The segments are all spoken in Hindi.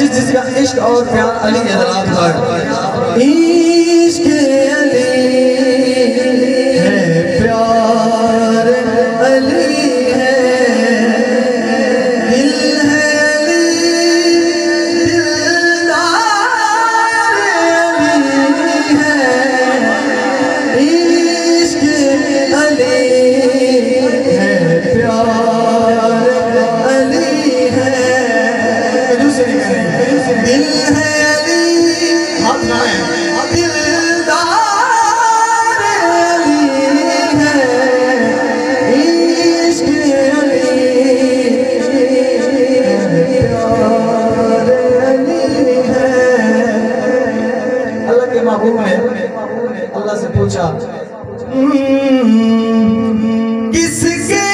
जिसका इश्क और प्यार अली हज़रात का इश्क अली है, प्यार अली है, दिल है अली, दिलदार अली है, इश्क अली है, प्यार अली है, दिल है अली, हाथ गाएं, दिलदार अली है, इश्क अली है, प्यार अली है। अल्लाह के महबूब ने अल्लाह से पूछा किसके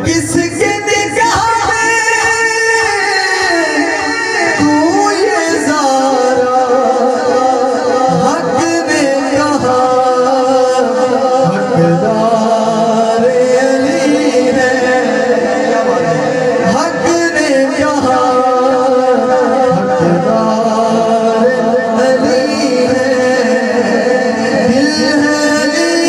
किसके निगाह में तू ये ज़ारा, हक ने कहा हकदार अली है, हक ने कहा हकदार अली है, दिल है अली,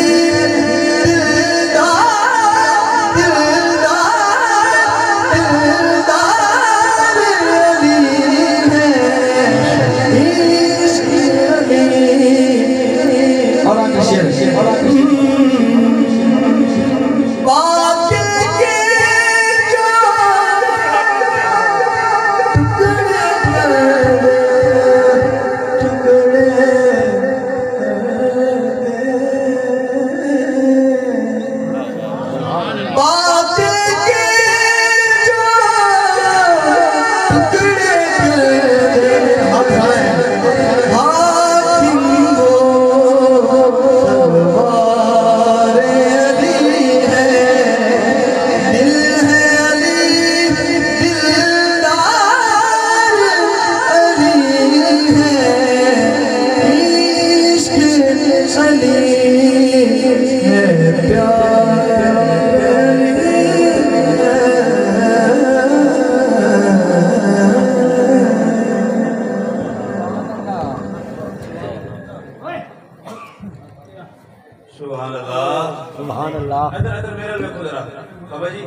सुभान अल्लाह, सुभान अल्लाह। इधर इधर मेरे में खुद रहा बाबा जी।